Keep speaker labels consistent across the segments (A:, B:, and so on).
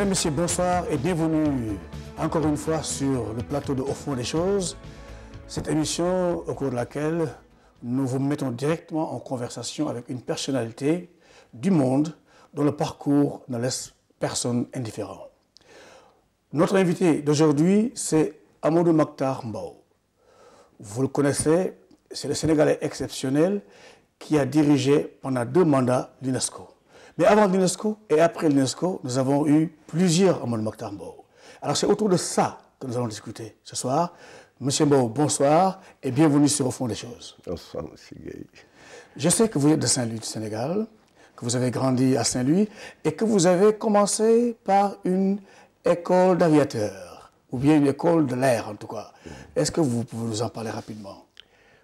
A: Mesdames, Messieurs, bonsoir et bienvenue encore une fois sur le plateau de Au fond des choses. Cette émission au cours de laquelle nous vous mettons directement en conversation avec une personnalité du monde dont le parcours ne laisse personne indifférent. Notre invité d'aujourd'hui, c'est Amadou Mactar Mbow. Vous le connaissez, c'est le Sénégalais exceptionnel qui a dirigé pendant 2 mandats l'UNESCO. Mais avant l'UNESCO et après l'UNESCO, nous avons eu plusieurs Amadou Mactar Mbow. Alors c'est autour de ça que nous allons discuter ce soir. Monsieur Mbow, bonsoir et bienvenue sur Au fond des choses.
B: Bonsoir, monsieur Gueye.
A: Je sais que vous êtes de Saint-Louis du Sénégal, que vous avez grandi à Saint-Louis et que vous avez commencé par une école d'aviateur, ou bien une école de l'air en tout cas. Est-ce que vous pouvez nous en parler rapidement?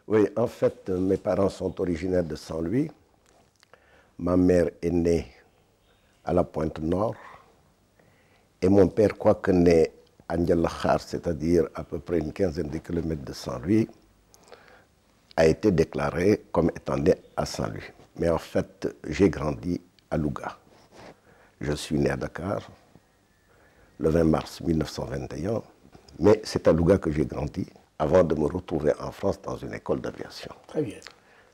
B: Oui, en fait, mes parents sont originaires de Saint-Louis. Ma mère est née à la Pointe-Nord et mon père, quoique né à Ndialakhar, c'est-à-dire à peu près une quinzaine de kilomètres de Saint-Louis, a été déclaré comme étant né à Saint-Louis. Mais en fait, j'ai grandi à Louga. Je suis né à Dakar le 20 mars 1921, mais c'est à Louga que j'ai grandi avant de me retrouver en France dans une école d'aviation.
A: Très bien.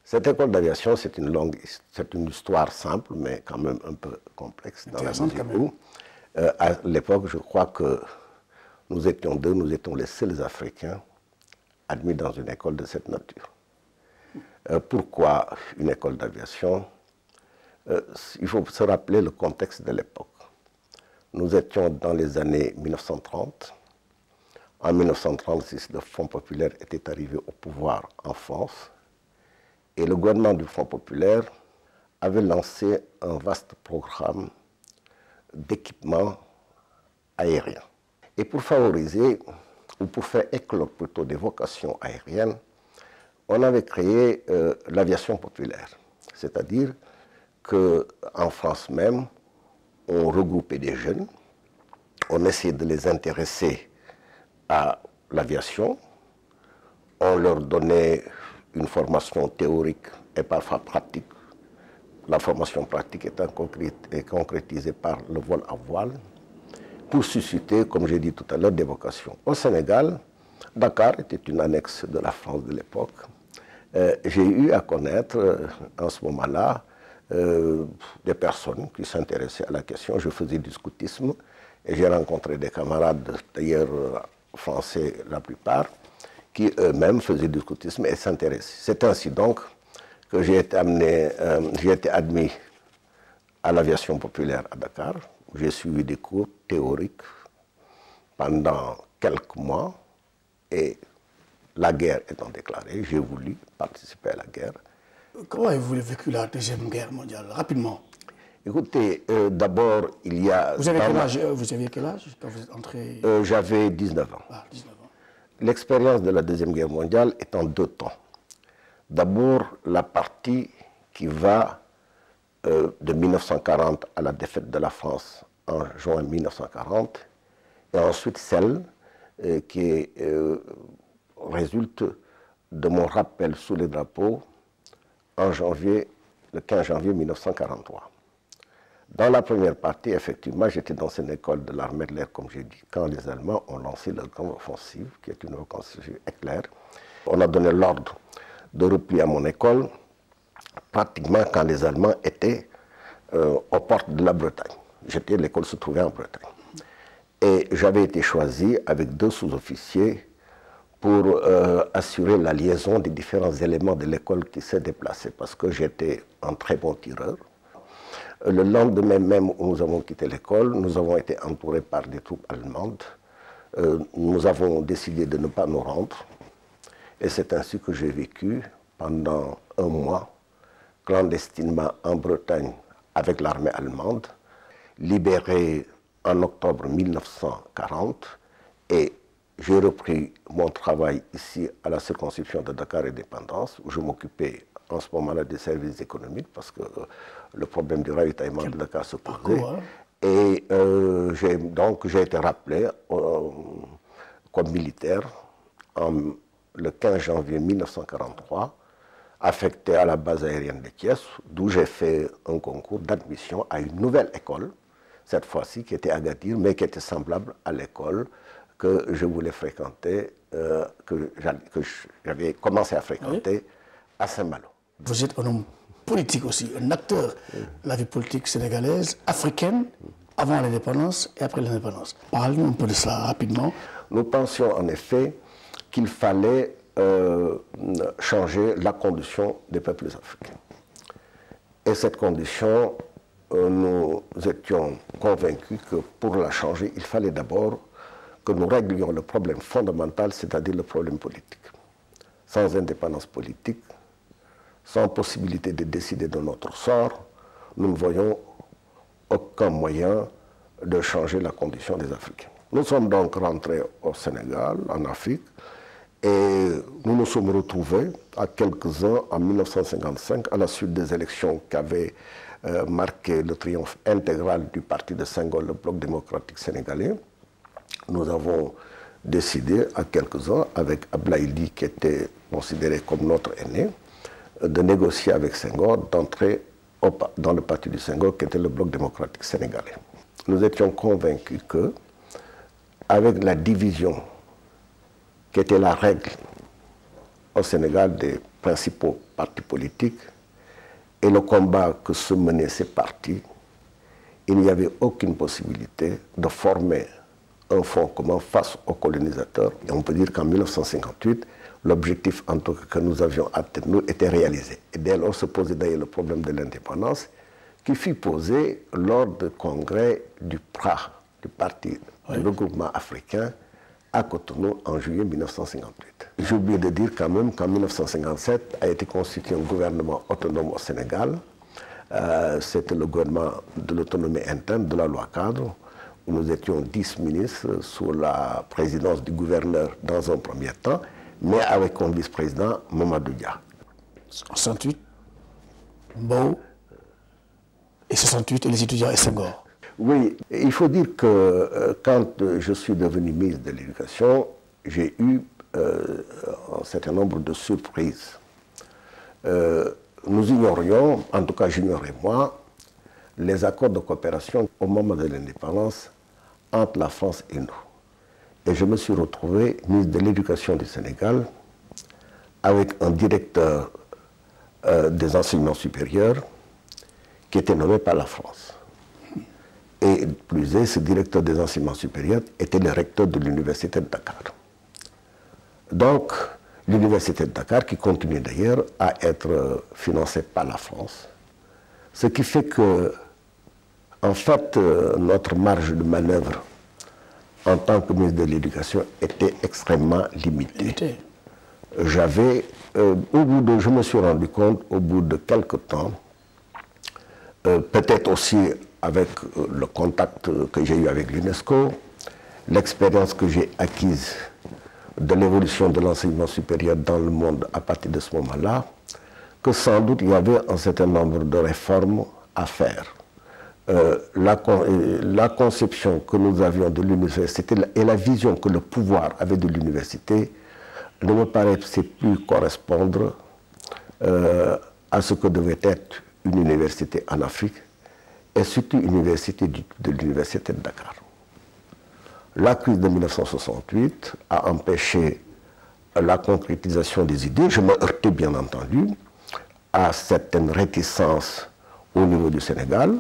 B: Cette école d'aviation, c'est une histoire simple, mais quand même un peu complexe. Dans la mesure où, à l'époque, je crois que nous étions les seuls Africains admis dans une école de cette nature. Pourquoi une école d'aviation? Il faut se rappeler le contexte de l'époque. Nous étions dans les années 1930. En 1936, le Front populaire était arrivé au pouvoir en France. Et le gouvernement du Front populaire avait lancé un vaste programme d'équipement aérien. Et pour favoriser, ou pour faire éclore plutôt des vocations aériennes, on avait créé l'aviation populaire. C'est-à-dire qu'en France même, on regroupait des jeunes, on essayait de les intéresser à l'aviation, on leur donnait une formation théorique et parfois pratique. La formation pratique étant concrétisée par le vol à voile pour susciter, comme j'ai dit tout à l'heure, des vocations. Au Sénégal, Dakar était une annexe de la France de l'époque. J'ai eu à connaître en ce moment-là des personnes qui s'intéressaient à la question. Je faisais du scoutisme et j'ai rencontré des camarades, d'ailleurs français la plupart, qui eux-mêmes faisaient du scoutisme et s'intéressaient. C'est ainsi donc que j'ai été admis à l'aviation populaire à Dakar. J'ai suivi des cours théoriques pendant quelques mois et la guerre étant déclarée, j'ai voulu participer à la guerre.
A: Comment avez-vous vécu la Deuxième Guerre mondiale, rapidement?
B: Écoutez, d'abord, il y a...
A: Vous aviez quel âge quand vous êtes entré?
B: J'avais 19 ans.
A: Ah, 19 ans.
B: L'expérience de la Deuxième Guerre mondiale est en 2 temps. D'abord, la partie qui va de 1940 à la défaite de la France en juin 1940, et ensuite celle qui résulte de mon rappel sous les drapeaux en janvier, le 15 janvier 1943. Dans la première partie, effectivement, j'étais dans une école de l'armée de l'air, comme j'ai dit, quand les Allemands ont lancé leur grande offensive, qui est une offensive éclair. On a donné l'ordre de repli à mon école, pratiquement quand les Allemands étaient aux portes de la Bretagne. L'école se trouvait en Bretagne. Et j'avais été choisi avec 2 sous-officiers pour assurer la liaison des différents éléments de l'école qui s'est déplacée, parce que j'étais un très bon tireur. Le lendemain même où nous avons quitté l'école, nous avons été entourés par des troupes allemandes. Nous avons décidé de ne pas nous rendre. Et c'est ainsi que j'ai vécu pendant 1 mois, clandestinement en Bretagne avec l'armée allemande, libéré en octobre 1940. Et j'ai repris mon travail ici à la circonscription de Dakar et Dépendance, où je m'occupais en ce moment-là des services économiques, parce que le problème du ravitaillement de Dakar se posait. Et j'ai été rappelé comme militaire le 15 janvier 1943, affecté à la base aérienne de Thiès, d'où j'ai fait un concours d'admission à une nouvelle école cette fois-ci, qui était à Agadir, mais qui était semblable à l'école que je voulais fréquenter, que j'avais commencé à fréquenter à Saint-Malo.
A: Vous êtes un homme politique aussi, un acteur de la vie politique sénégalaise, africaine, avant l'indépendance et après l'indépendance. Parlez-nous un peu de cela rapidement.
B: Nous pensions en effet qu'il fallait changer la condition des peuples africains. Et cette condition, nous étions convaincus que pour la changer, il fallait d'abord que nous réglions le problème fondamental, c'est-à-dire le problème politique. Sans indépendance politique, sans possibilité de décider de notre sort, nous ne voyons aucun moyen de changer la condition des Africains. Nous sommes donc rentrés au Sénégal, en Afrique, et nous nous sommes retrouvés à quelques-uns en 1955, à la suite des élections qui avaient marqué le triomphe intégral du parti de Senghor, le Bloc démocratique sénégalais. Nous avons décidé à quelques-uns, avec Ablaïdi qui était considéré comme notre aîné, de négocier avec Senghor, d'entrer dans le parti du Senghor qui était le Bloc démocratique sénégalais. Nous étions convaincus que, avec la division qui était la règle au Sénégal des principaux partis politiques et le combat que se menaient ces partis, il n'y avait aucune possibilité de former un front commun face aux colonisateurs. Et on peut dire qu'en 1958, l'objectif en tout cas que nous avions atteint nous était réalisé. Et dès lors se posait d'ailleurs le problème de l'indépendance qui fut posé lors du congrès du PRA, du Parti du regroupement africain, à Cotonou en juillet 1958. J'ai oublié de dire quand même qu'en 1957 a été constitué un gouvernement autonome au Sénégal. C'était le gouvernement de l'autonomie interne, de la loi cadre, où nous étions 10 ministres sous la présidence du gouverneur dans un premier temps, mais avec comme vice-président Mamadou Dia.
A: 68, Mbow, et 68, les étudiants et Senghor.
B: Oui, il faut dire que quand je suis devenu ministre de l'Éducation, j'ai eu un certain nombre de surprises. Nous ignorions, en tout cas j'ignorais moi, les accords de coopération au moment de l'indépendance entre la France et nous. Et je me suis retrouvé ministre de l'Éducation du Sénégal avec un directeur des enseignements supérieurs qui était nommé par la France. Et plus est, ce directeur des enseignements supérieurs était le recteur de l'université de Dakar. Donc, l'université de Dakar, qui continue d'ailleurs à être financée par la France, ce qui fait que, en fait, notre marge de manœuvre en tant que ministre de l'Éducation était extrêmement limitée. Je me suis rendu compte, au bout de quelques temps, peut-être aussi avec le contact que j'ai eu avec l'UNESCO, l'expérience que j'ai acquise de l'évolution de l'enseignement supérieur dans le monde à partir de ce moment-là, que sans doute il y avait un certain nombre de réformes à faire. La conception que nous avions de l'université et la vision que le pouvoir avait de l'université ne me paraissait plus correspondre à ce que devait être une université en Afrique, et surtout une université de l'université de Dakar. La crise de 1968 a empêché la concrétisation des idées. Je me heurtais bien entendu à certaines réticences au niveau du Sénégal.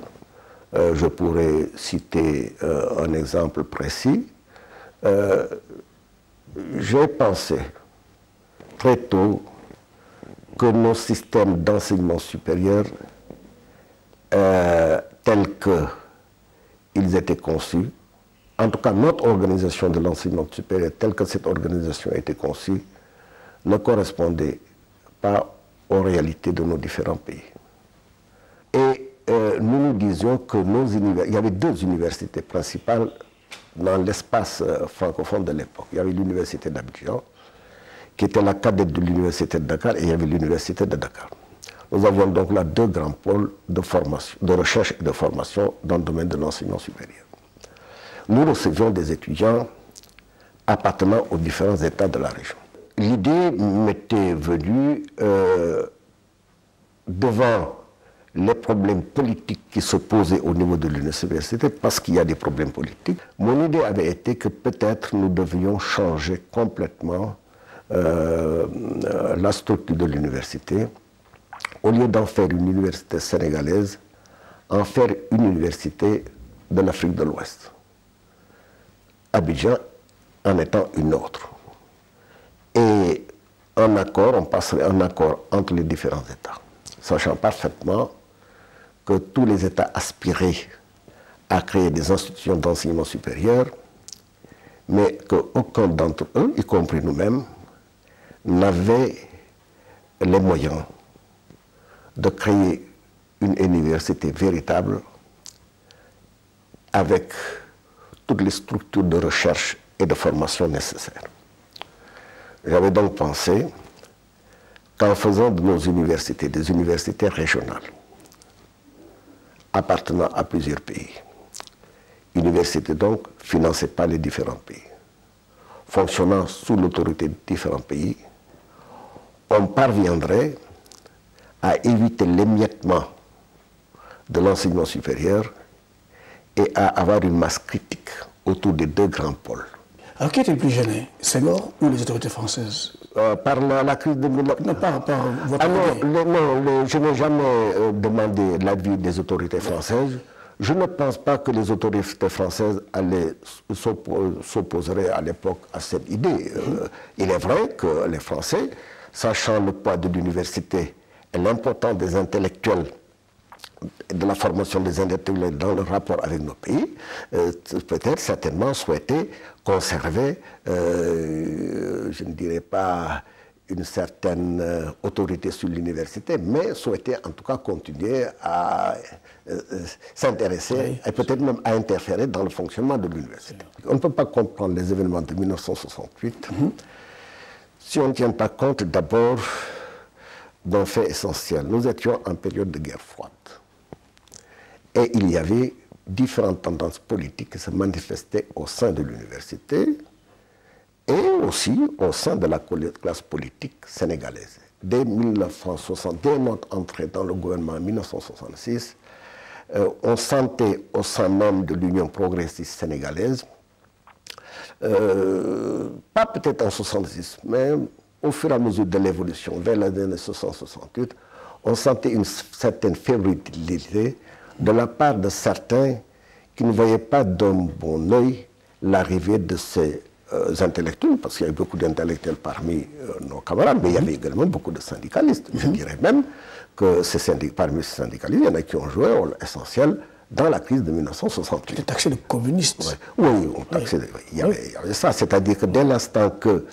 B: Je pourrais citer un exemple précis. J'ai pensé très tôt que nos systèmes d'enseignement supérieur tels qu'ils étaient conçus, en tout cas notre organisation de l'enseignement supérieur telle que cette organisation a été conçue, ne correspondait pas aux réalités de nos différents pays. Et nous nous disions que il y avait deux universités principales dans l'espace francophone de l'époque. Il y avait l'université d'Abidjan, qui était la cadette de l'université de Dakar, et il y avait l'université de Dakar. Nous avions donc là deux grands pôles de formation, de recherche et de formation dans le domaine de l'enseignement supérieur. Nous recevions des étudiants appartenant aux différents États de la région. L'idée m'était venue devant les problèmes politiques qui se posaient au niveau de l'université, parce qu'il y a des problèmes politiques, mon idée avait été que peut-être nous devions changer complètement la structure de l'université. Au lieu d'en faire une université sénégalaise, en faire une université de l'Afrique de l'Ouest. Abidjan en étant une autre. Et un accord, on passerait un accord entre les différents États, sachant parfaitement que tous les États aspiraient à créer des institutions d'enseignement supérieur, mais qu'aucun d'entre eux, y compris nous-mêmes, n'avait les moyens de créer une université véritable avec toutes les structures de recherche et de formation nécessaires. J'avais donc pensé qu'en faisant de nos universités des universités régionales, appartenant à plusieurs pays, universités donc financées par les différents pays, fonctionnant sous l'autorité de différents pays, on parviendrait à éviter l'émiettement de l'enseignement supérieur et à avoir une masse critique autour des deux grands pôles.
A: Alors qui était le plus gêné, Senghor ou les autorités françaises?
B: Par la crise de... Non,
A: par votre...
B: non, je n'ai jamais demandé l'avis des autorités françaises. Je ne pense pas que les autorités françaises s'opposeraient à l'époque à cette idée. Il est vrai que les Français, sachant le poids de l'université et l'importance des intellectuels, de la formation des intellectuels dans le rapport avec nos pays, peut-être certainement souhaiter conserver, je ne dirais pas une certaine autorité sur l'université, mais souhaiter en tout cas continuer à s'intéresser et peut-être même à interférer dans le fonctionnement de l'université. On ne peut pas comprendre les événements de 1968 si on ne tient pas compte d'abord d'un fait essentiel. Nous étions en période de guerre froide. Et il y avait différentes tendances politiques qui se manifestaient au sein de l'université et aussi au sein de la classe politique sénégalaise. Dès 1960, dès notre entrée dans le gouvernement en 1966, on sentait au sein même de l'Union progressiste sénégalaise, pas peut-être en 1966, mais au fur et à mesure de l'évolution, vers les années 1968, on sentait une certaine fébrilité de la part de certains qui ne voyaient pas d'un bon œil l'arrivée de ces intellectuels, parce qu'il y avait beaucoup d'intellectuels parmi nos camarades, mais il y avait également beaucoup de syndicalistes. Je dirais même que parmi ces syndicalistes, il y en a qui ont joué un rôle essentiel dans la crise de 1968.
A: C'était taxé de communistes.
B: Oui, il y avait ça. C'est-à-dire que dès l'instant que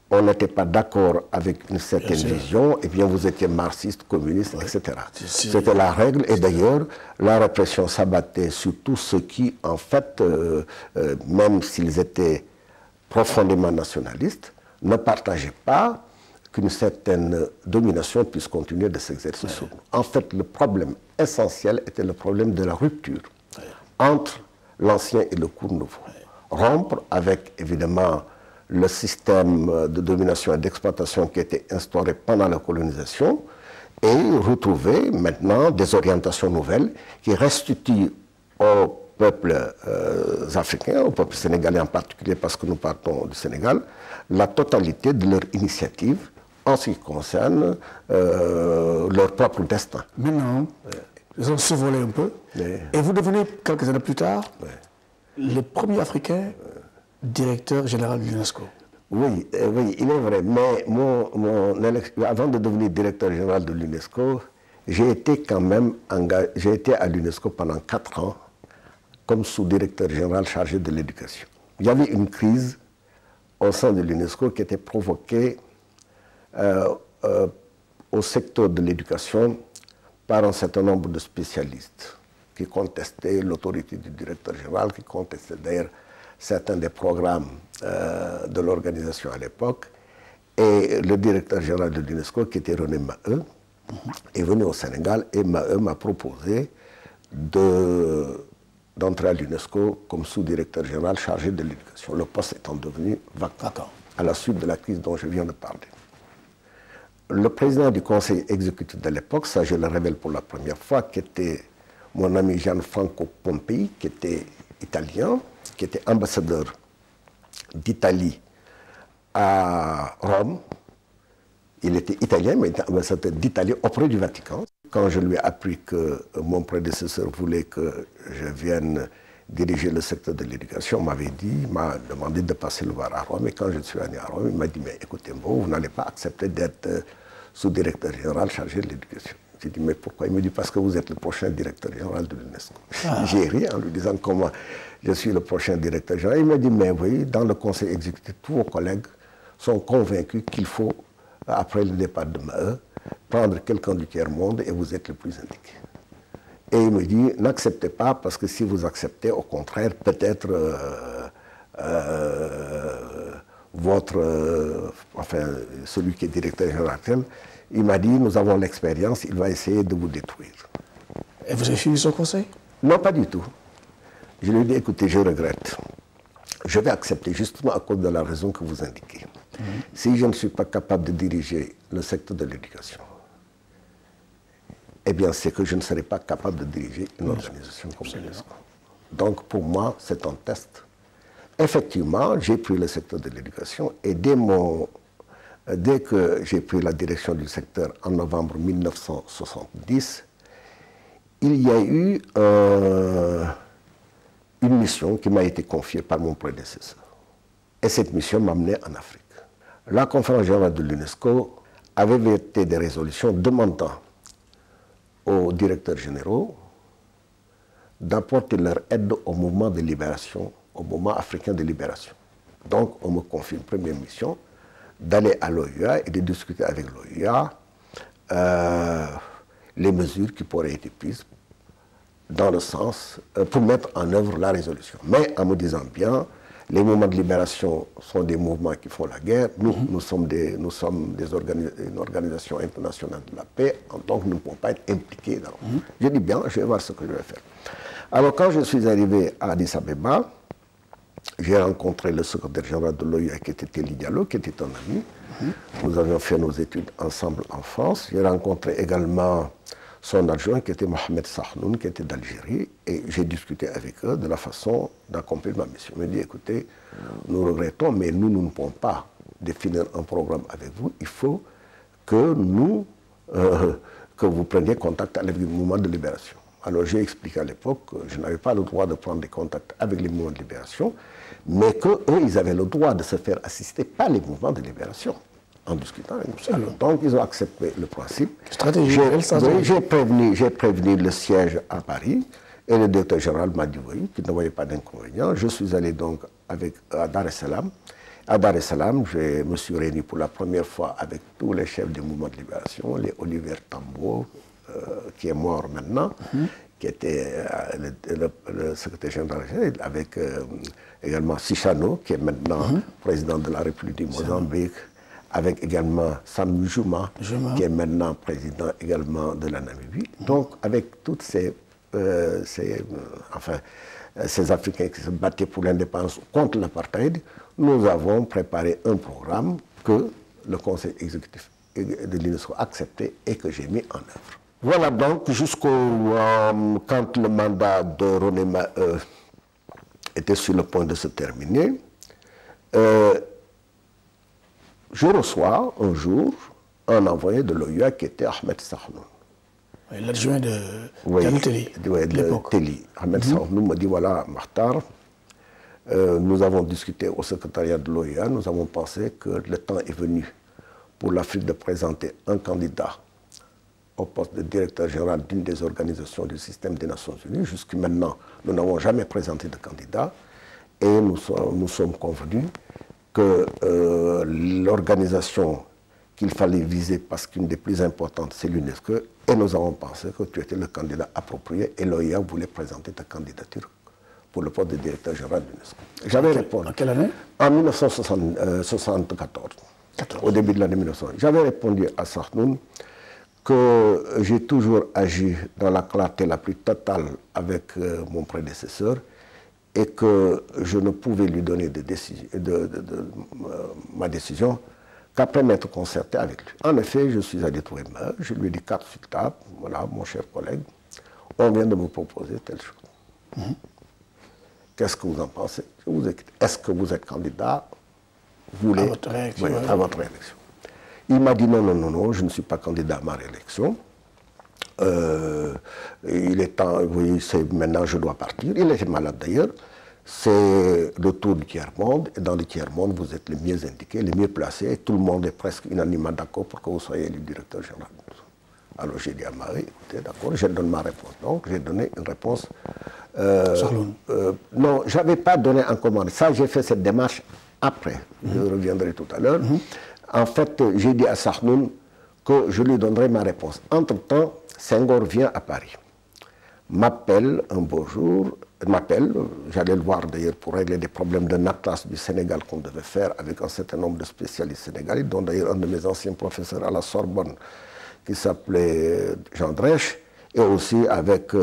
B: on n'était pas d'accord avec une certaine vision, et bien vous étiez marxiste, communiste, etc. C'était la règle, et d'ailleurs, la répression s'abattait sur tous ceux qui, en fait, même s'ils étaient profondément nationalistes, ne partageaient pas qu'une certaine domination puisse continuer de s'exercer sur nous. En fait, le problème essentiel était le problème de la rupture entre l'ancien et le cours nouveau. Rompre avec, évidemment, le système de domination et d'exploitation qui était instauré pendant la colonisation et retrouver maintenant des orientations nouvelles qui restituent aux peuples africains, aux peuples sénégalais en particulier parce que nous partons du Sénégal, la totalité de leur initiative en ce qui concerne leur propre destin.
A: Maintenant, ils ont survolé un peu et vous devenez quelques années plus tard le premier Africain directeur général de l'UNESCO.
B: Oui, il est vrai, mais avant de devenir directeur général de l'UNESCO, j'ai été quand même engagé, j'ai été à l'UNESCO pendant 4 ans comme sous-directeur général chargé de l'éducation. Il y avait une crise au sein de l'UNESCO qui était provoquée au secteur de l'éducation par un certain nombre de spécialistes qui contestaient l'autorité du directeur général, qui contestaient d'ailleurs certains des programmes de l'organisation à l'époque. Et le directeur général de l'UNESCO, qui était René Maheu, est venu au Sénégal et Maheu m'a proposé d'entrer à l'UNESCO comme sous-directeur général chargé de l'éducation, le poste étant devenu vacant à la suite de la crise dont je viens de parler. le président du conseil exécutif de l'époque, ça je le révèle pour la première fois, qui était mon ami Gianfranco Pompei, qui était italien, qui était ambassadeur d'Italie à Rome. Il était italien, mais il était ambassadeur d'Italie auprès du Vatican. Quand je lui ai appris que mon prédécesseur voulait que je vienne diriger le secteur de l'éducation, m'a demandé de passer le voir à Rome. Et quand je suis allé à Rome, il m'a dit, mais écoutez-moi, vous n'allez pas accepter d'être sous-directeur général chargé de l'éducation. J'ai dit, mais pourquoi? Il me dit, parce que vous êtes le prochain directeur général de l'UNESCO. J'ai ri en lui disant comment je suis le prochain directeur général. Il m'a dit, mais oui, dans le conseil exécutif, tous vos collègues sont convaincus qu'il faut, après le départ de Maheu, prendre quelqu'un du tiers-monde et vous êtes le plus indiqué. Et il me dit, n'acceptez pas, parce que si vous acceptez, au contraire, peut-être celui qui est directeur général, il m'a dit, nous avons l'expérience, il va essayer de vous détruire.
A: Et vous avez suivi son conseil?
B: Non, pas du tout. Je lui ai dit, écoutez, je regrette. Je vais accepter justement à cause de la raison que vous indiquez. Si je ne suis pas capable de diriger le secteur de l'éducation, eh bien, c'est que je ne serai pas capable de diriger une organisation comme l'UNESCO. Donc, pour moi, c'est un test. Effectivement, j'ai pris le secteur de l'éducation et dès que j'ai pris la direction du secteur en novembre 1970, il y a eu une mission qui m'a été confiée par mon prédécesseur. Et cette mission m'a amené en Afrique. La conférence générale de l'UNESCO avait voté des résolutions demandant aux directeurs généraux d'apporter leur aide au mouvement de libération, au mouvement africain de libération. Donc, on me confie une première mission d'aller à l'OUA et de discuter avec l'OUA les mesures qui pourraient être prises dans le sens pour mettre en œuvre la résolution. Mais en me disant bien, les mouvements de libération sont des mouvements qui font la guerre. Nous sommes une organisation internationale de la paix, donc nous ne pouvons pas être impliqués dans. Je dis bien, je vais voir ce que je vais faire. Alors quand je suis arrivé à Addis Abeba, j'ai rencontré le secrétaire général de l'OUA qui était Teli Diallo, qui était un ami. Nous avions fait nos études ensemble en France. J'ai rencontré également son adjoint qui était Mohamed Sahnoun, qui était d'Algérie, et j'ai discuté avec eux de la façon d'accomplir ma mission. Il m'a dit, écoutez, nous regrettons, mais nous ne pouvons pas définir un programme avec vous. Il faut que que vous preniez contact avec le mouvement de libération. Alors j'ai expliqué à l'époque que je n'avais pas le droit de prendre des contacts avec les mouvements de libération, mais qu'eux, ils avaient le droit de se faire assister par les mouvements de libération, en discutant avec nous. Donc ils ont accepté le principe. J'ai prévenu le siège à Paris, et le directeur général m'a dit oui, qu'il ne voyait pas d'inconvénient. Je suis allé donc à Dar es Salaam. À Dar es Salaam, je me suis réuni pour la première fois avec tous les chefs des mouvements de libération, les Oliver Tambo, qui est mort maintenant, qui était le secrétaire général, avec également Sichano, qui est maintenant président de la République du Mozambique, avec également Sam Juma, qui est maintenant président également de la Namibie. Donc, avec toutes ces Africains qui se battaient pour l'indépendance contre l'apartheid, nous avons préparé un programme que le Conseil exécutif de l'UNESCO a accepté et que j'ai mis en œuvre. Voilà donc quand le mandat de René Maheu était sur le point de se terminer, je reçois un jour un envoyé de l'OUA qui était Ahmed Sahnoun.
A: L'adjoint de Teli.
B: De Teli. Ahmed Sahnoun me dit, voilà, Mahtar, nous avons discuté au secrétariat de l'OUA, nous avons pensé que le temps est venu pour l'Afrique de présenter un candidat au poste de directeur général d'une des organisations du système des Nations Unies. Jusqu'à maintenant, nous n'avons jamais présenté de candidat et nous sommes convenus que l'organisation qu'il fallait viser, parce qu'une des plus importantes, c'est l'UNESCO, et nous avons pensé que tu étais le candidat approprié et l'OUA voulait présenter ta candidature pour le poste de directeur général de l'UNESCO. J'avais répondu.
A: En quelle année?
B: En 1974, au début de l'année 1900. J'avais répondu à Sahnoun que j'ai toujours agi dans la clarté la plus totale avec mon prédécesseur et que je ne pouvais lui donner ma décision qu'après m'être concerté avec lui. En effet, je suis allé trouver Maheu, je lui ai dit carte sur table, voilà, mon cher collègue, on vient de me proposer telle chose. Qu'est-ce que vous en pensez? Je vous écoute. Est-ce que vous êtes candidat? Vous voulez,
A: à votre réélection,
B: à votre réélection. Il m'a dit non, non, non, non, je ne suis pas candidat à ma réélection. Il est temps, oui, maintenant je dois partir. Il était malade d'ailleurs. C'est le tour du tiers-monde. Et dans le tiers-monde, vous êtes les mieux indiqués, les mieux placés. Et tout le monde est presque unanimement d'accord pour que vous soyez le directeur général. Alors j'ai dit à Marie, écoutez, d'accord, je donne ma réponse. Donc j'ai donné une réponse. Non, je n'avais pas donné en commande. Ça, j'ai fait cette démarche après. Je reviendrai tout à l'heure. En fait, j'ai dit à Sarnoun que je lui donnerai ma réponse. Entre-temps, Senghor vient à Paris, m'appelle un beau jour, j'allais le voir d'ailleurs pour régler des problèmes de Atlas du Sénégal qu'on devait faire avec un certain nombre de spécialistes sénégalais, dont d'ailleurs un de mes anciens professeurs à la Sorbonne, qui s'appelait Jean Drèche, et aussi avec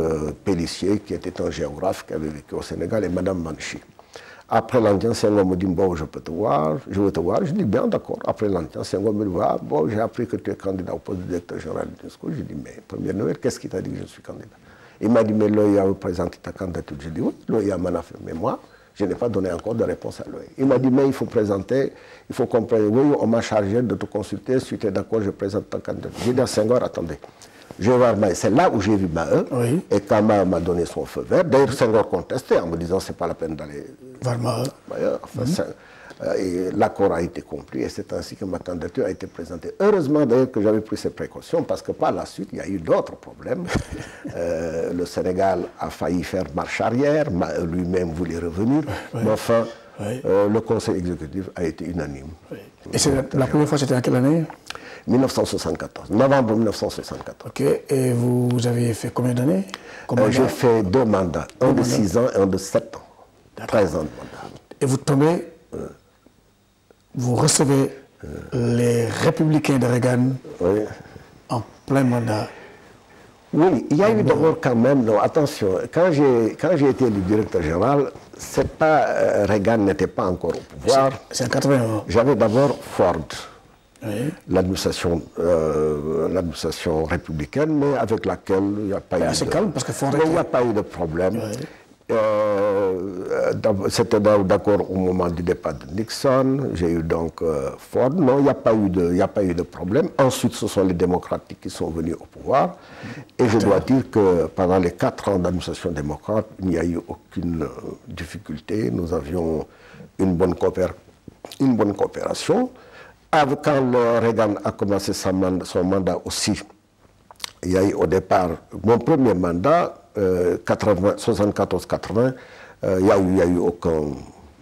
B: Pélissier, qui était un géographe qui avait vécu au Sénégal, et Madame Manchi. Après l'entretien, Senghor me dit, bon, je peux te voir, je veux te voir. Je dis, bien, d'accord. Après l'entretien, Senghor me dit, ah, bon, j'ai appris que tu es candidat au poste de directeur général de l'UNESCO. Je dis, mais première nouvelle, qu'est-ce qui t'a dit que je suis candidat? Il m'a dit, mais l'OIA a présenté ta candidature. Je dis, oui, l'OIA m'en a fait, mais moi, je n'ai pas donné encore de réponse à l'OIA. Il m'a dit, mais il faut présenter, il faut comprendre, oui, on m'a chargé de te consulter, si tu es d'accord, je présente ta candidature. J'ai dit à Senghor, attendez. Je vais voir Maheu. C'est là où j'ai vu Maheu. Oui. Et quand Maheu m'a donné son feu vert, d'ailleurs Senghor contestait en me disant c'est pas la peine d'aller
A: vers Maheu.
B: Enfin, l'accord a été conclu et c'est ainsi que ma candidature a été présentée. Heureusement d'ailleurs que j'avais pris ces précautions parce que par la suite il y a eu d'autres problèmes. Le Sénégal a failli faire marche arrière, Maheu lui-même voulait revenir, mais enfin le conseil exécutif a été unanime.
A: Et la première fois c'était en quelle année?
B: 1974, novembre 1974.
A: Ok, et vous avez fait combien d'années?
B: J'ai fait 2 mandats, un de 6 ans et un de 7 ans. 13 ans de mandat.
A: Et vous tombez, vous recevez les républicains de Reagan en plein mandat.
B: Oui, il y a eu d'abord quand même, non, attention, quand j'ai été le directeur général, c'est pas, Reagan n'était pas encore au pouvoir.
A: C'est en 81.
B: J'avais d'abord Ford. Oui. L'administration républicaine, mais avec laquelle il n'y a pas eu de...
A: calme parce que Ford
B: il n'y a pas eu de problème. Oui. C'était d'accord au moment du départ de Nixon. J'ai eu donc Ford. Non, il n'y a pas eu de problème. Ensuite, ce sont les démocrates qui sont venus au pouvoir. Et je dois dire que pendant les 4 ans d'administration démocrate, il n'y a eu aucune difficulté. Nous avions une bonne coopération. Quand Reagan a commencé son mandat aussi, il y a eu au départ, mon premier mandat, 74-80, il n'y a eu aucun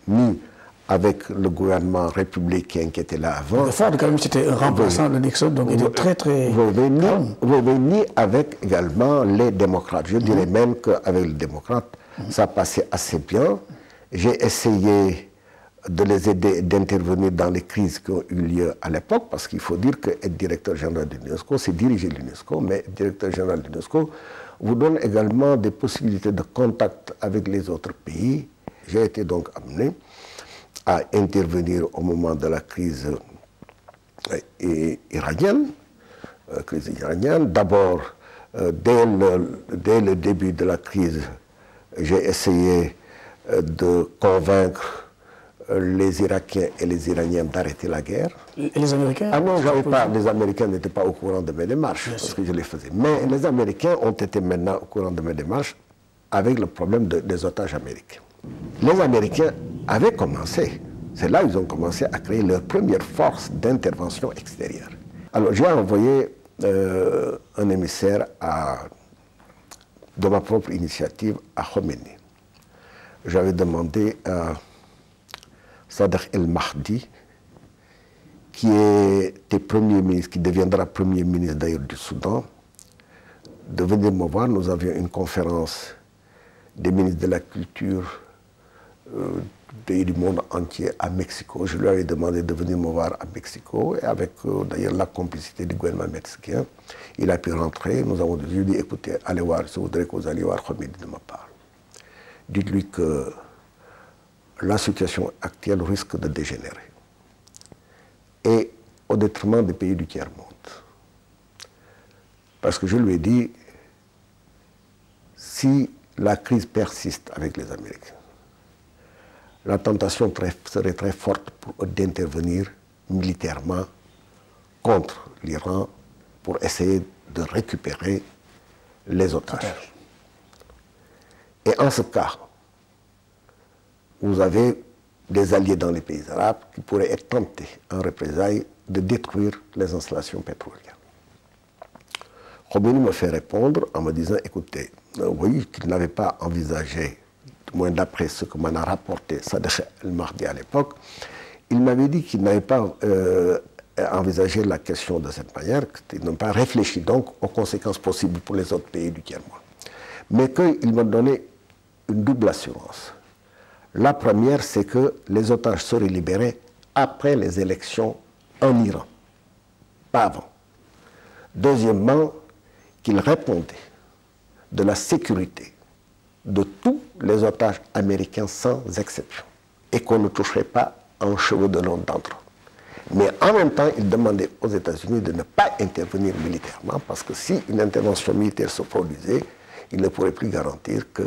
B: ni avec le gouvernement républicain qui était là avant.
A: Ford, quand même, c'était un remplaçant de Nixon, donc il était très, très...
B: Ni avec également les démocrates. Je dirais même qu'avec les démocrates, ça passait assez bien. J'ai essayé de les aider d'intervenir dans les crises qui ont eu lieu à l'époque, parce qu'il faut dire qu'être directeur général de l'UNESCO, c'est diriger l'UNESCO, mais directeur général de l'UNESCO vous donne également des possibilités de contact avec les autres pays. J'ai été donc amené à intervenir au moment de la crise iranienne. D'abord, dès le début de la crise, j'ai essayé de convaincre les Irakiens et les Iraniens d'arrêter la guerre.
A: Et les Américains?
B: Ah non, les Américains n'étaient pas au courant de mes démarches, parce que je les faisais. Mais les Américains ont été maintenant au courant de mes démarches avec le problème des otages américains. Les Américains avaient commencé, c'est là où ils ont commencé à créer leur première force d'intervention extérieure. Alors j'ai envoyé un émissaire de ma propre initiative à Khomeini. J'avais demandé à Sadr El-Mahdi, qui était Premier ministre, qui deviendra Premier ministre d'ailleurs du Soudan, de venir me voir. Nous avions une conférence des ministres de la Culture du monde entier à Mexico. Je lui avais demandé de venir me voir à Mexico, et avec d'ailleurs la complicité du gouvernement mexicain. Il a pu rentrer. Nous avons dit, je lui ai dit, écoutez, allez voir, je voudrais que vous alliez voir Khomeini de ma part. Dites-lui que la situation actuelle risque de dégénérer. Et au détriment des pays du tiers-monde. Parce que je lui ai dit, si la crise persiste avec les Américains, la tentation serait très forte d'intervenir militairement contre l'Iran pour essayer de récupérer les otages. Et en ce cas, vous avez des alliés dans les pays arabes qui pourraient être tentés en représailles de détruire les installations pétrolières. Khomeini me fait répondre en me disant, écoutez, oui, qu'il n'avait pas envisagé, du moins d'après ce que m'en a rapporté Sadegh El-Mahdi à l'époque, il m'avait dit qu'il n'avait pas envisagé la question de cette manière, qu'il n'a pas réfléchi donc aux conséquences possibles pour les autres pays du tiers-monde. Mais qu'il m'a donné une double assurance. La première, c'est que les otages seraient libérés après les élections en Iran, pas avant. Deuxièmement, qu'il répondait de la sécurité de tous les otages américains sans exception et qu'on ne toucherait pas un cheveu de l'un d'entre eux. Mais en même temps, il demandait aux États-Unis de ne pas intervenir militairement parce que si une intervention militaire se produisait, il ne pourrait plus garantir que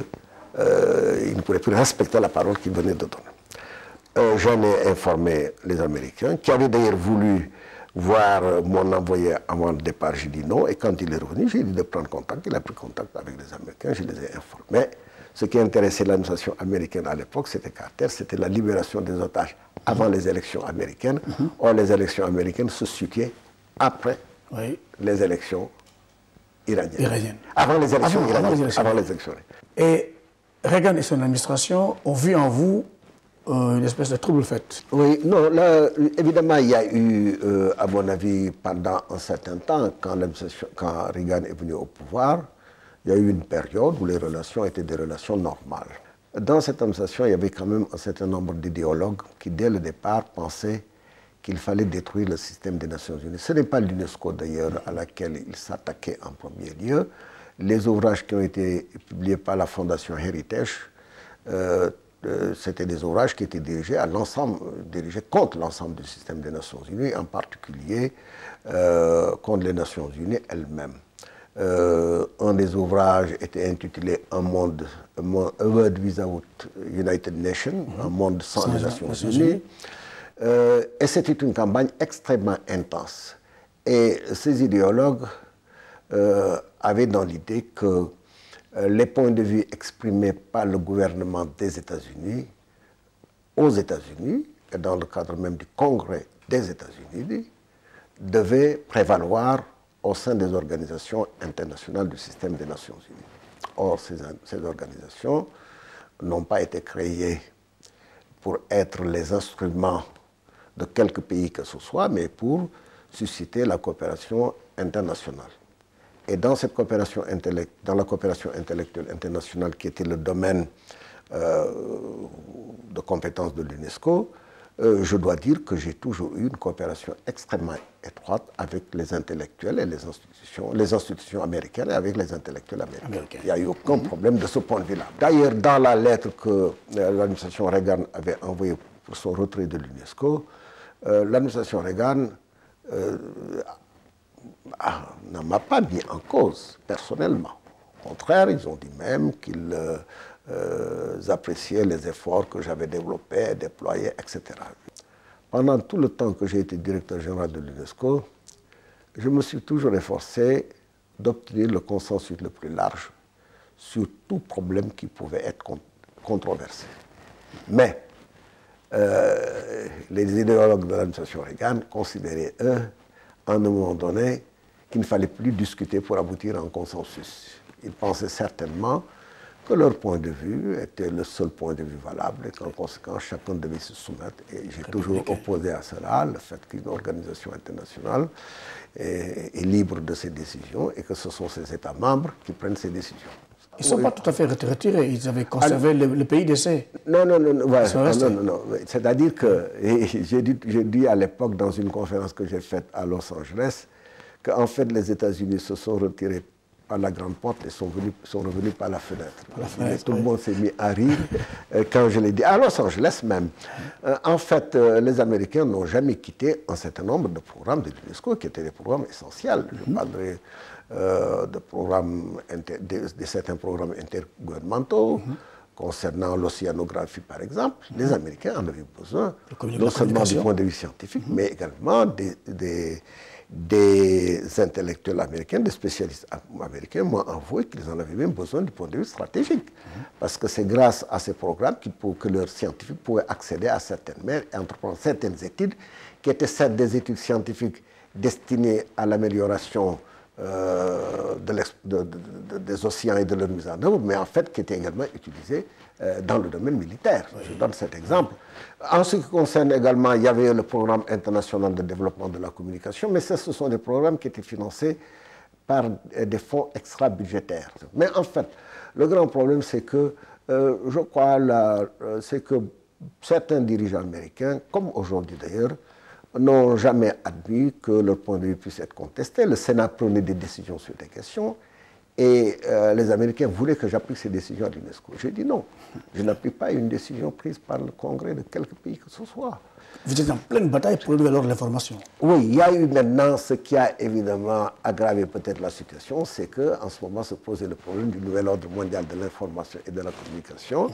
B: il ne pourrait plus respecter la parole qu'il venait de donner. J'en ai informé les Américains, qui avaient d'ailleurs voulu voir mon envoyé avant le départ. J'ai dit non, et quand il est revenu, j'ai dit de prendre contact. Il a pris contact avec les Américains, je les ai informés. Mais ce qui intéressait l'administration américaine à l'époque, c'était Carter, c'était la libération des otages avant les élections américaines. Or, les élections américaines se situaient après les élections iraniennes. Avant les élections iraniennes. Avant les élections.
A: Et Reagan et son administration ont vu en vous une espèce de trouble fait.
B: Oui, non, là, évidemment, il y a eu, à mon avis, pendant un certain temps, quand Reagan est venu au pouvoir, il y a eu une période où les relations étaient des relations normales. Dans cette administration, il y avait quand même un certain nombre d'idéologues qui, dès le départ, pensaient qu'il fallait détruire le système des Nations Unies. Ce n'est pas l'UNESCO, d'ailleurs, à laquelle il s'attaquait en premier lieu. Les ouvrages qui ont été publiés par la Fondation Heritage, c'était des ouvrages qui étaient dirigés à l'ensemble, dirigés contre l'ensemble du système des Nations Unies, en particulier contre les Nations Unies elles-mêmes. Un des ouvrages était intitulé A World Without United Nations, un monde sans les Nations Unies. Et c'était une campagne extrêmement intense. Et ces idéologues avaient dans l'idée que les points de vue exprimés par le gouvernement des États-Unis, aux États-Unis, et dans le cadre même du Congrès des États-Unis, devaient prévaloir au sein des organisations internationales du système des Nations Unies. Or, ces organisations n'ont pas été créées pour être les instruments de quelque pays que ce soit, mais pour susciter la coopération internationale. Et dans cette coopération dans la coopération intellectuelle internationale qui était le domaine de compétence de l'UNESCO, je dois dire que j'ai toujours eu une coopération extrêmement étroite avec les intellectuels et les institutions américaines et avec les intellectuels américains. Il n'y a eu aucun problème de ce point de vue-là. D'ailleurs, dans la lettre que l'administration Reagan avait envoyée pour son retrait de l'UNESCO, l'administration Reagan ne m'a pas mis en cause personnellement. Au contraire, ils ont dit même qu'ils appréciaient les efforts que j'avais développés, déployés, etc. Pendant tout le temps que j'ai été directeur général de l'UNESCO, je me suis toujours efforcé d'obtenir le consensus le plus large sur tout problème qui pouvait être controversé. Mais les idéologues de l'administration Reagan considéraient, eux, à un moment donné, qu'il ne fallait plus discuter pour aboutir à un consensus. Ils pensaient certainement que leur point de vue était le seul point de vue valable et qu'en conséquence, chacun devait se soumettre. Et j'ai toujours opposé à cela le fait qu'une organisation internationale est libre de ses décisions et que ce sont ses États membres qui prennent ces décisions.
A: Ils ne sont pas tout à fait retirés, ils avaient conservé le pays d'essai.
B: Non. C'est-à-dire que j'ai dit à l'époque dans une conférence que j'ai faite à Los Angeles qu'en fait les États-Unis se sont retirés par la grande porte et sont revenus par la fenêtre. Tout le monde s'est mis à rire quand je l'ai dit. À Los Angeles même. En fait, les Américains n'ont jamais quitté un certain nombre de programmes de l'UNESCO qui étaient des programmes essentiels. Je parlerai de certains programmes intergouvernementaux. Concernant l'océanographie, par exemple, les Américains en avaient besoin, non seulement du point de vue scientifique, mais également des intellectuels américains, des spécialistes américains m'ont avoué qu'ils en avaient même besoin du point de vue stratégique. Parce que c'est grâce à ces programmes que leurs scientifiques pouvaient accéder à certaines mers et entreprendre certaines études qui étaient certes des études scientifiques destinées à l'amélioration des océans et de leur mise en œuvre, mais en fait qui étaient également utilisés dans le domaine militaire. Je donne cet exemple. En ce qui concerne également, il y avait le programme international de développement de la communication, mais ce sont des programmes qui étaient financés par des fonds extra-budgétaires. Mais en fait, le grand problème, c'est que, je crois, c'est que certains dirigeants américains, comme aujourd'hui d'ailleurs, n'ont jamais admis que leur point de vue puisse être contesté. Le Sénat prenait des décisions sur des questions et les Américains voulaient que j'applique ces décisions à l'UNESCO. J'ai dit non, je n'applique pas une décision prise par le Congrès de quelque pays que ce soit.
A: Vous êtes en pleine bataille pour le nouvel ordre de l'information.
B: Oui, il y a eu maintenant ce qui a évidemment aggravé peut-être la situation, c'est qu'en ce moment se posait le problème du nouvel ordre mondial de l'information et de la communication.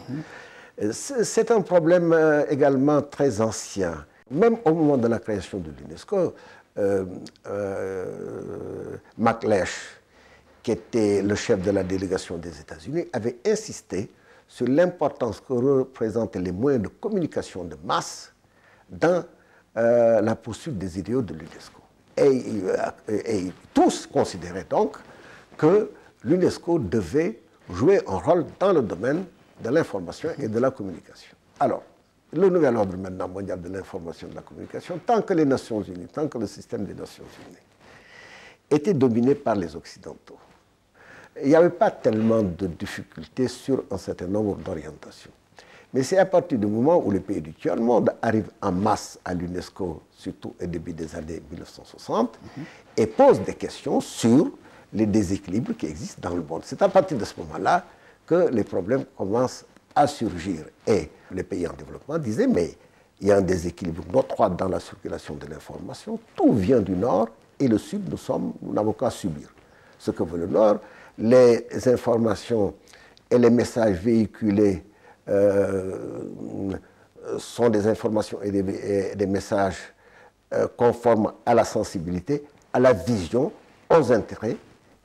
B: C'est un problème également très ancien. Même au moment de la création de l'UNESCO, McLeish, qui était le chef de la délégation des États-Unis, avait insisté sur l'importance que représentaient les moyens de communication de masse dans la poursuite des idéaux de l'UNESCO. Et tous considéraient donc que l'UNESCO devait jouer un rôle dans le domaine de l'information et de la communication. Alors, le nouvel ordre maintenant mondial de l'information et de la communication, tant que les Nations Unies, tant que le système des Nations Unies était dominé par les Occidentaux, il n'y avait pas tellement de difficultés sur un certain nombre d'orientations. Mais c'est à partir du moment où les pays du tiers-monde arrivent en masse à l'UNESCO, surtout au début des années 1960, et posent des questions sur les déséquilibres qui existent dans le monde. C'est à partir de ce moment-là que les problèmes commencent à surgir. Et les pays en développement disaient, mais il y a un déséquilibre notoire dans la circulation de l'information, tout vient du Nord, et le Sud, nous n'avons qu'à subir. Ce que veut le Nord, les informations et les messages véhiculés sont des informations et des messages conformes à la sensibilité, à la vision, aux intérêts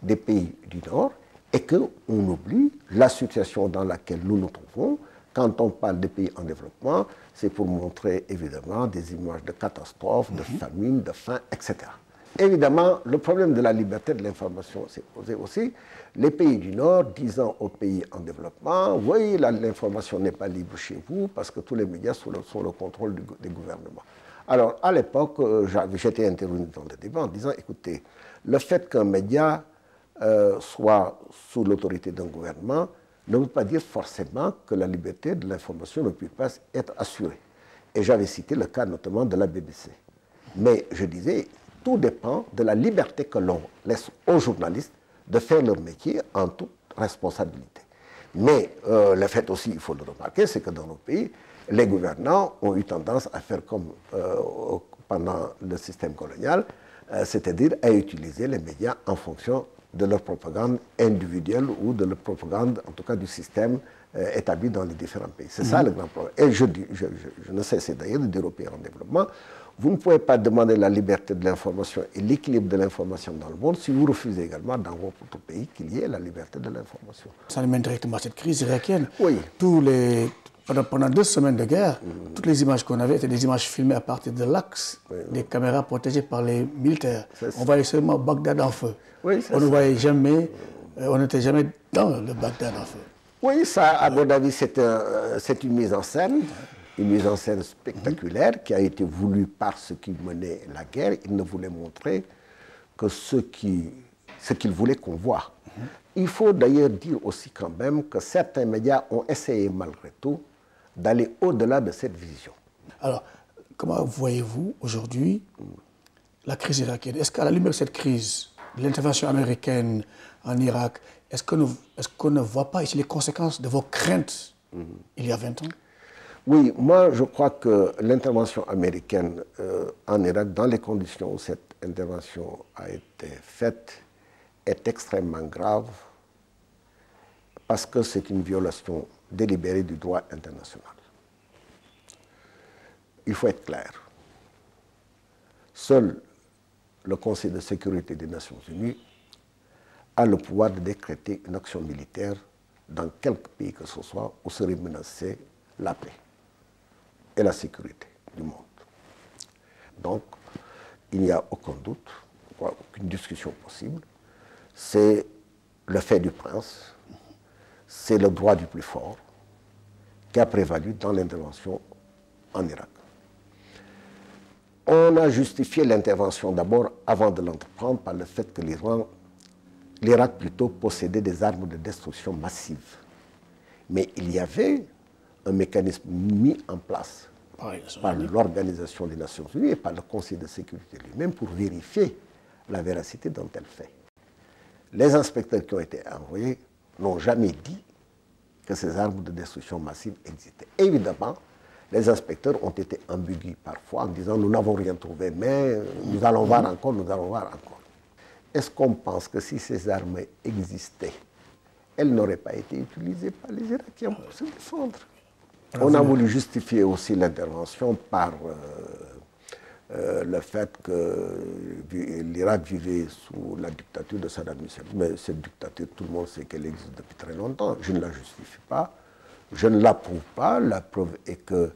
B: des pays du Nord, et qu'on oublie la situation dans laquelle nous nous trouvons. Quand on parle des pays en développement, c'est pour montrer évidemment des images de catastrophes, de famine, de faim, etc. Évidemment, le problème de la liberté de l'information s'est posé aussi. Les pays du Nord disant aux pays en développement, oui, l'information n'est pas libre chez vous parce que tous les médias sont le contrôle des gouvernements. Alors, à l'époque, j'étais intervenu dans le débat en disant, écoutez, le fait qu'un média soit sous l'autorité d'un gouvernement ne veut pas dire forcément que la liberté de l'information ne peut pas être assurée. Et j'avais cité le cas notamment de la BBC. Mais je disais, tout dépend de la liberté que l'on laisse aux journalistes de faire leur métier en toute responsabilité. Mais le fait aussi, il faut le remarquer, c'est que dans nos pays, les gouvernants ont eu tendance à faire comme pendant le système colonial, c'est-à-dire à utiliser les médias en fonction de leur propagande individuelle ou de leur propagande, en tout cas du système établi dans les différents pays. C'est ça le grand problème. Et je ne cesse d'ailleurs de dire aux pays en développement, vous ne pouvez pas demander la liberté de l'information et l'équilibre de l'information dans le monde si vous refusez également dans votre pays qu'il y ait la liberté de l'information.
A: Ça nous mène directement à cette crise irakienne.
B: Oui.
A: Pendant 2 semaines de guerre, toutes les images qu'on avait étaient des images filmées à partir de l'axe, des caméras protégées par les militaires. On voyait seulement Bagdad en feu.
B: Oui,
A: on ne voyait jamais, on n'était jamais dans le Bagdad en feu.
B: Oui, ça, à mon avis, c'est une mise en scène spectaculaire qui a été voulue par ceux qui menaient la guerre. Ils ne voulaient montrer que ce qu'ils voulaient qu'on voit. Il faut d'ailleurs dire aussi quand même que certains médias ont essayé malgré tout d'aller au-delà de cette vision.
A: Alors, comment voyez-vous aujourd'hui la crise irakienne? Est-ce qu'à la lumière de cette crise, de l'intervention américaine en Irak, est-ce qu'on ne voit pas ici les conséquences de vos craintes il y a 20 ans?
B: Oui, moi je crois que l'intervention américaine en Irak, dans les conditions où cette intervention a été faite, est extrêmement grave parce que c'est une violation délibérée du droit international. Il faut être clair. Seul le Conseil de sécurité des Nations Unies a le pouvoir de décréter une action militaire dans quelque pays que ce soit où serait menacée la paix et la sécurité du monde. Donc, il n'y a aucun doute, aucune discussion possible. C'est le fait du prince, c'est le droit du plus fort qui a prévalu dans l'intervention en Irak. On a justifié l'intervention d'abord, avant de l'entreprendre, par le fait que l'Irak plutôt possédait des armes de destruction massive. Mais il y avait un mécanisme mis en place par l'Organisation des Nations Unies et par le Conseil de sécurité lui-même pour vérifier la véracité d'un tel fait. Les inspecteurs qui ont été envoyés n'ont jamais dit que ces armes de destruction massive existaient. Évidemment, les inspecteurs ont été ambigus parfois en disant « nous n'avons rien trouvé, mais nous allons voir encore, nous allons voir encore ». Est-ce qu'on pense que si ces armes existaient, elles n'auraient pas été utilisées par les Irakiens pour se défendre? On a voulu justifier aussi l'intervention par le fait que l'Irak vivait sous la dictature de Saddam Hussein. Mais cette dictature, tout le monde sait qu'elle existe depuis très longtemps. Je ne la justifie pas, je ne l'approuve pas. La preuve est que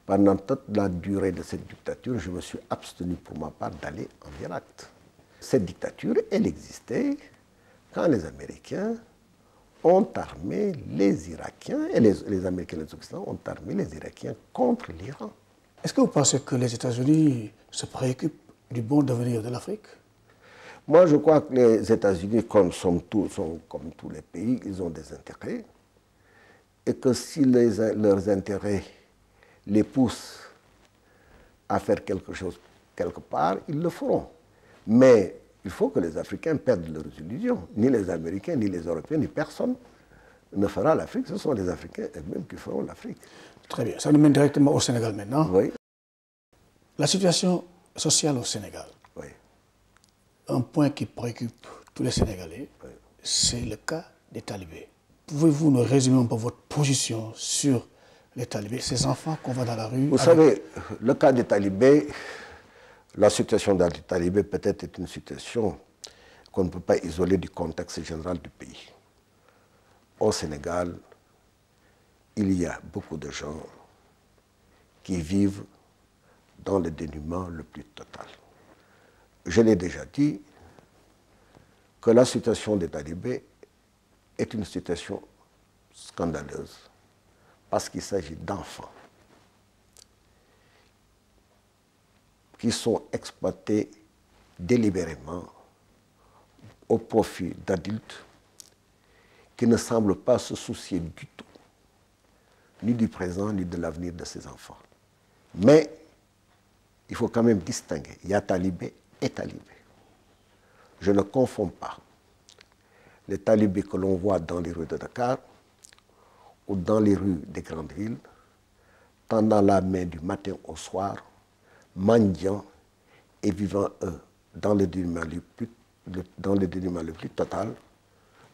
B: pendant toute la durée de cette dictature, je me suis abstenu pour ma part d'aller en Irak. Cette dictature, elle existait quand les Américains ont armé les Irakiens, et les Américains et les Occidentaux ont armé les Irakiens contre l'Iran.
A: Est-ce que vous pensez que les États-Unis se préoccupent du bon devenir de l'Afrique?
B: Moi, je crois que les États-Unis, comme tous les pays, ils ont des intérêts, et que si leurs intérêts les poussent à faire quelque chose quelque part, ils le feront. Mais il faut que les Africains perdent leurs illusions. Ni les Américains, ni les Européens, ni personne ne fera l'Afrique. Ce sont les Africains eux-mêmes qui feront l'Afrique.
A: Très bien. Ça nous mène directement au Sénégal maintenant.
B: Oui.
A: La situation sociale au Sénégal.
B: Oui.
A: Un point qui préoccupe tous les Sénégalais, oui, c'est le cas des talibés. Pouvez-vous nous résumer un peu votre position sur les talibés, ces enfants qu'on voit dans la rue?
B: Vous savez, le cas des talibés, la situation des talibés peut-être est une situation qu'on ne peut pas isoler du contexte général du pays. Au Sénégal, il y a beaucoup de gens qui vivent dans le dénuement le plus total. Je l'ai déjà dit que la situation des talibés est une situation scandaleuse parce qu'il s'agit d'enfants qui sont exploités délibérément au profit d'adultes qui ne semblent pas se soucier du tout, ni du présent, ni de l'avenir de ces enfants. Mais il faut quand même distinguer. Il y a talibés et talibés. Je ne confonds pas les talibés que l'on voit dans les rues de Dakar ou dans les rues des grandes villes, tendant la main du matin au soir, mendiant et vivant, eux, dans le dénuement le plus total,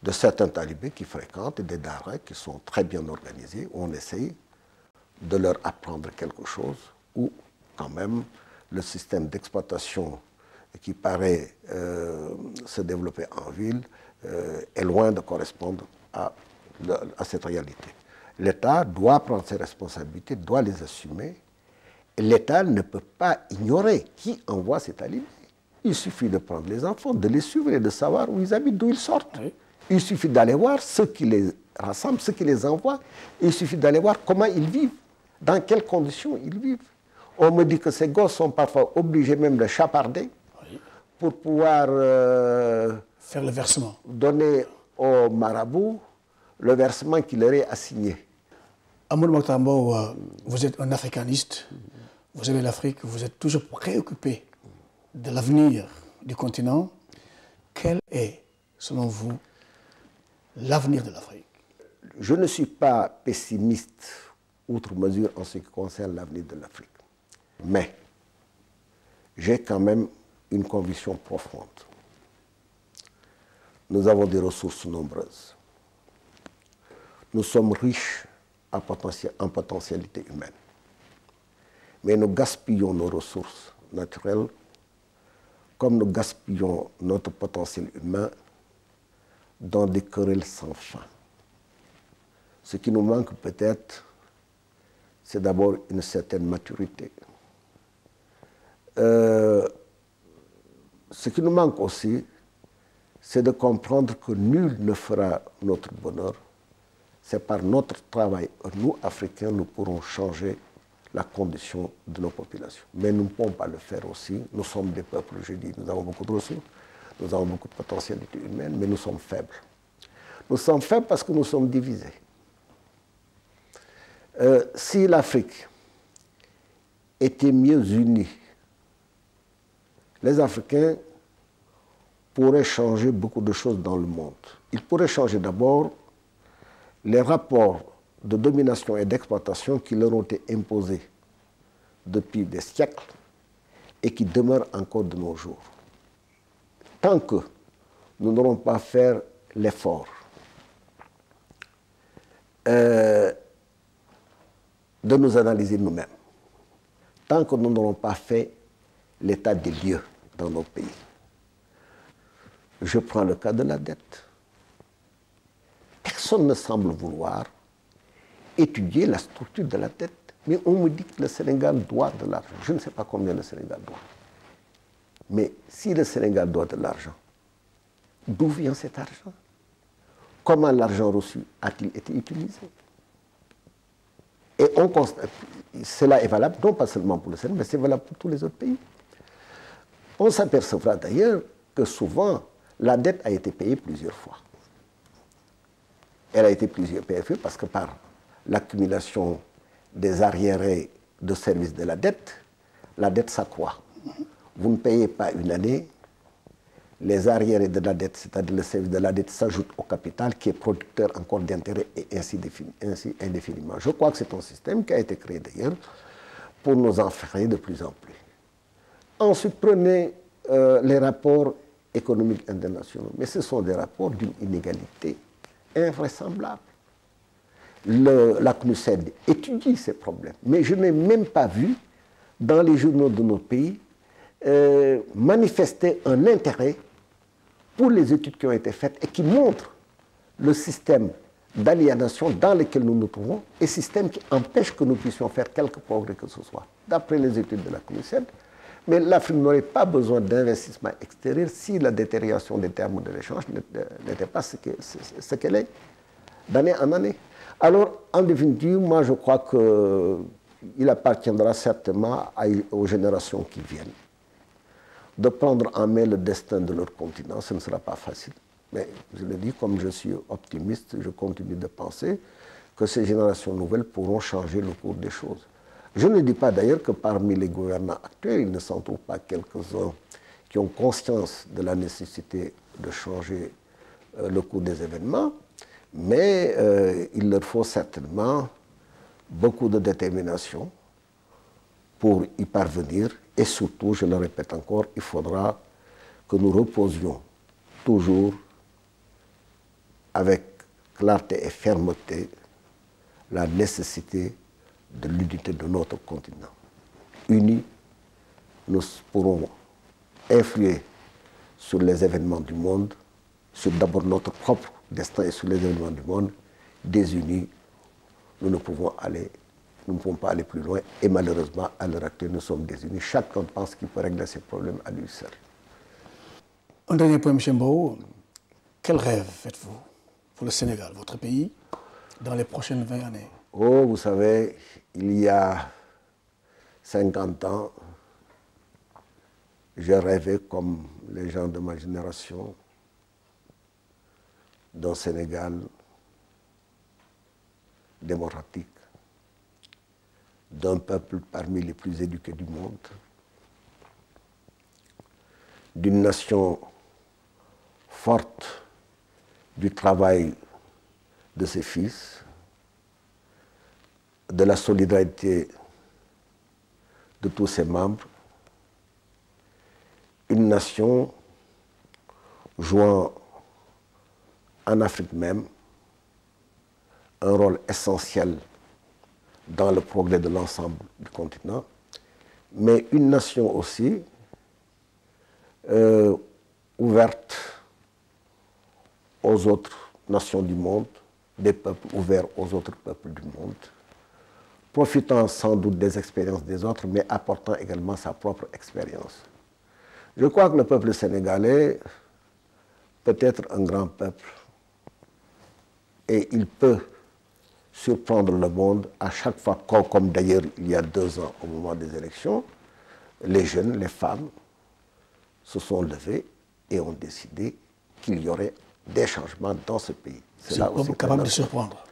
B: de certains talibés qui fréquentent des daras qui sont très bien organisés, où on essaye de leur apprendre quelque chose, où quand même le système d'exploitation qui paraît se développer en ville est loin de correspondre à cette réalité. L'État doit prendre ses responsabilités, doit les assumer. L'État ne peut pas ignorer qui envoie ces talibés. Il suffit de prendre les enfants, de les suivre et de savoir où ils habitent, d'où ils sortent. Oui. Il suffit d'aller voir ceux qui les rassemblent, ceux qui les envoient. Il suffit d'aller voir comment ils vivent, dans quelles conditions ils vivent. On me dit que ces gosses sont parfois obligés même de chaparder, oui, pour pouvoir
A: faire le versement,
B: donner au marabout le versement qui leur est assigné.
A: Amadou Mahtar Mbow, vous êtes un africaniste, vous aimez l'Afrique, vous êtes toujours préoccupé de l'avenir du continent. quel est, selon vous, l'avenir de l'Afrique?
B: Je ne suis pas pessimiste outre mesure en ce qui concerne l'avenir de l'Afrique. Mais j'ai quand même une conviction profonde. Nous avons des ressources nombreuses. Nous sommes riches en potentialité humaine. Mais nous gaspillons nos ressources naturelles comme nous gaspillons notre potentiel humain dans des querelles sans fin. Ce qui nous manque peut-être, c'est d'abord une certaine maturité. Ce qui nous manque aussi, c'est de comprendre que nul ne fera notre bonheur. C'est par notre travail, nous, Africains, nous pourrons changer la condition de nos populations. Mais nous ne pouvons pas le faire aussi. Nous sommes des peuples, je dis, nous avons beaucoup de ressources, nous avons beaucoup de potentialité humaine, mais nous sommes faibles. Nous sommes faibles parce que nous sommes divisés. Si l'Afrique était mieux unie, les Africains pourraient changer beaucoup de choses dans le monde. Ils pourraient changer d'abord les rapports de domination et d'exploitation qui leur ont été imposés depuis des siècles et qui demeurent encore de nos jours. Tant que nous n'aurons pas fait l'effort de nous analyser nous-mêmes, tant que nous n'aurons pas fait l'état des lieux dans nos pays. Je prends le cas de la dette. Personne ne semble vouloir étudier la structure de la dette. Mais on me dit que le Sénégal doit de l'argent. Je ne sais pas combien le Sénégal doit. Mais si le Sénégal doit de l'argent, d'où vient cet argent? Comment l'argent reçu a-t-il été utilisé? Et on constate, cela est valable non pas seulement pour le Sénégal, mais c'est valable pour tous les autres pays. On s'apercevra d'ailleurs que souvent, la dette a été payée plusieurs fois. Elle a été payée parce que par l'accumulation des arriérés de service de la dette s'accroît. Vous ne payez pas une année, les arriérés de la dette, c'est-à-dire le service de la dette, s'ajoutent au capital qui est producteur encore d'intérêts et ainsi indéfiniment. Je crois que c'est un système qui a été créé d'ailleurs pour nous enfermer de plus en plus. Ensuite, prenez les rapports économiques internationaux, mais ce sont des rapports d'une inégalité invraisemblable. La CNUSED étudie ces problèmes, mais je n'ai même pas vu dans les journaux de nos pays manifester un intérêt pour les études qui ont été faites et qui montrent le système d'aliénation dans lequel nous nous trouvons et système qui empêche que nous puissions faire quelque progrès que ce soit. D'après les études de la CNUSED, mais l'Afrique n'aurait pas besoin d'investissement extérieur si la détérioration des termes de l'échange n'était pas ce qu'elle est d'année en année. Alors, en définitive, moi je crois qu'il appartiendra certainement aux générations qui viennent de prendre en main le destin de leur continent. Ce ne sera pas facile. Mais je le dis, comme je suis optimiste, je continue de penser que ces générations nouvelles pourront changer le cours des choses. Je ne dis pas d'ailleurs que parmi les gouvernants actuels, il ne s'en trouve pas quelques-uns qui ont conscience de la nécessité de changer le cours des événements, mais il leur faut certainement beaucoup de détermination pour y parvenir. Et surtout, je le répète encore, il faudra que nous reposions toujours avec clarté et fermeté la nécessité de l'unité de notre continent. Unis, nous pourrons influer sur les événements du monde, sur d'abord notre propre destin et sur les événements du monde. Désunis, nous ne pouvons pas aller plus loin et malheureusement, à l'heure actuelle, nous sommes désunis. Chacun pense qu'il peut régler ses problèmes à lui seul.
A: Un dernier point, M. Mbao. Quel rêve faites-vous pour le Sénégal, votre pays, dans les prochaines 20 années?
B: Oh, vous savez, il y a 50 ans, j'ai rêvé, comme les gens de ma génération, d'un Sénégal démocratique, d'un peuple parmi les plus éduqués du monde, d'une nation forte du travail de ses fils, de la solidarité de tous ses membres, une nation jouant en Afrique même un rôle essentiel dans le progrès de l'ensemble du continent, mais une nation aussi ouverte aux autres nations du monde, des peuples ouverts aux autres peuples du monde, profitant sans doute des expériences des autres, mais apportant également sa propre expérience. Je crois que le peuple sénégalais peut être un grand peuple et il peut surprendre le monde à chaque fois, comme d'ailleurs il y a 2 ans au moment des élections, les jeunes, les femmes se sont levés et ont décidé qu'il y aurait des changements dans ce pays.
A: C'est capable de surprendre.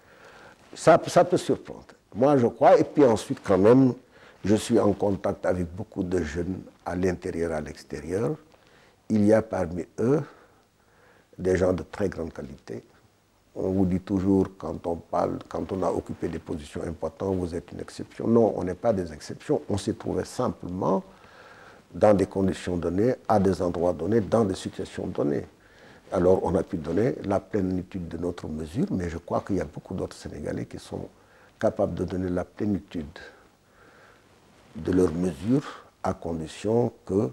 B: Ça peut surprendre. Moi, je crois. Et puis ensuite, quand même, je suis en contact avec beaucoup de jeunes à l'intérieur et à l'extérieur. Il y a parmi eux des gens de très grande qualité. On vous dit toujours, quand on parle, quand on a occupé des positions importantes, vous êtes une exception. Non, on n'est pas des exceptions. On s'est trouvé simplement dans des conditions données, à des endroits donnés, dans des situations données. Alors, on a pu donner la plénitude de notre mesure, mais je crois qu'il y a beaucoup d'autres Sénégalais qui sont capables de donner la plénitude de leurs mesures à condition que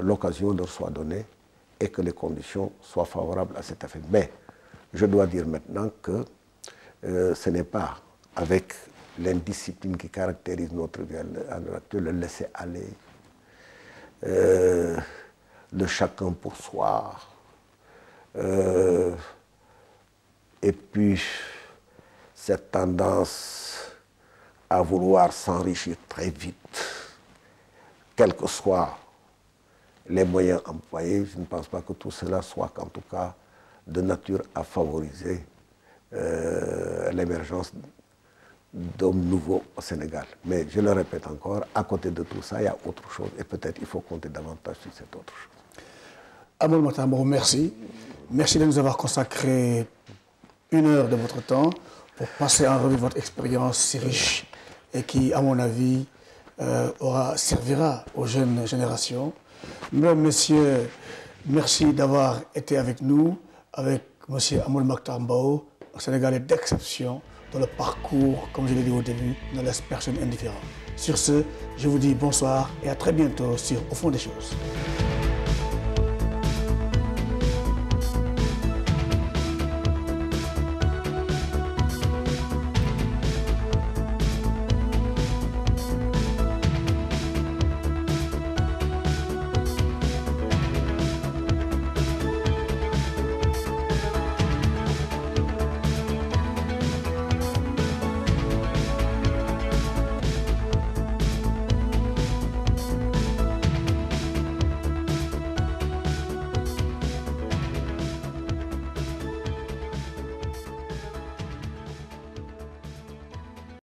B: l'occasion leur soit donnée et que les conditions soient favorables à cet effet. Mais je dois dire maintenant que ce n'est pas avec l'indiscipline qui caractérise notre vie à l'heure actuelle, le laisser-aller, le chacun pour soi, et puis cette tendance à vouloir s'enrichir très vite, quels que soient les moyens employés. Je ne pense pas que tout cela soit en tout cas de nature à favoriser l'émergence d'hommes nouveaux au Sénégal. Mais je le répète encore, à côté de tout ça, il y a autre chose et peut-être il faut compter davantage sur cette autre chose.
A: Amadou Mahtar Mbow, merci. Merci de nous avoir consacré 1 heure de votre temps pour passer en revue votre expérience si riche et qui, à mon avis, servira aux jeunes générations. Mesdames, Messieurs, merci d'avoir été avec nous, avec M. Amadou Mahtar Mbow, un Sénégalais d'exception, dont le parcours, comme je l'ai dit au début, ne laisse personne indifférent. Sur ce, je vous dis bonsoir et à très bientôt sur Au fond des choses.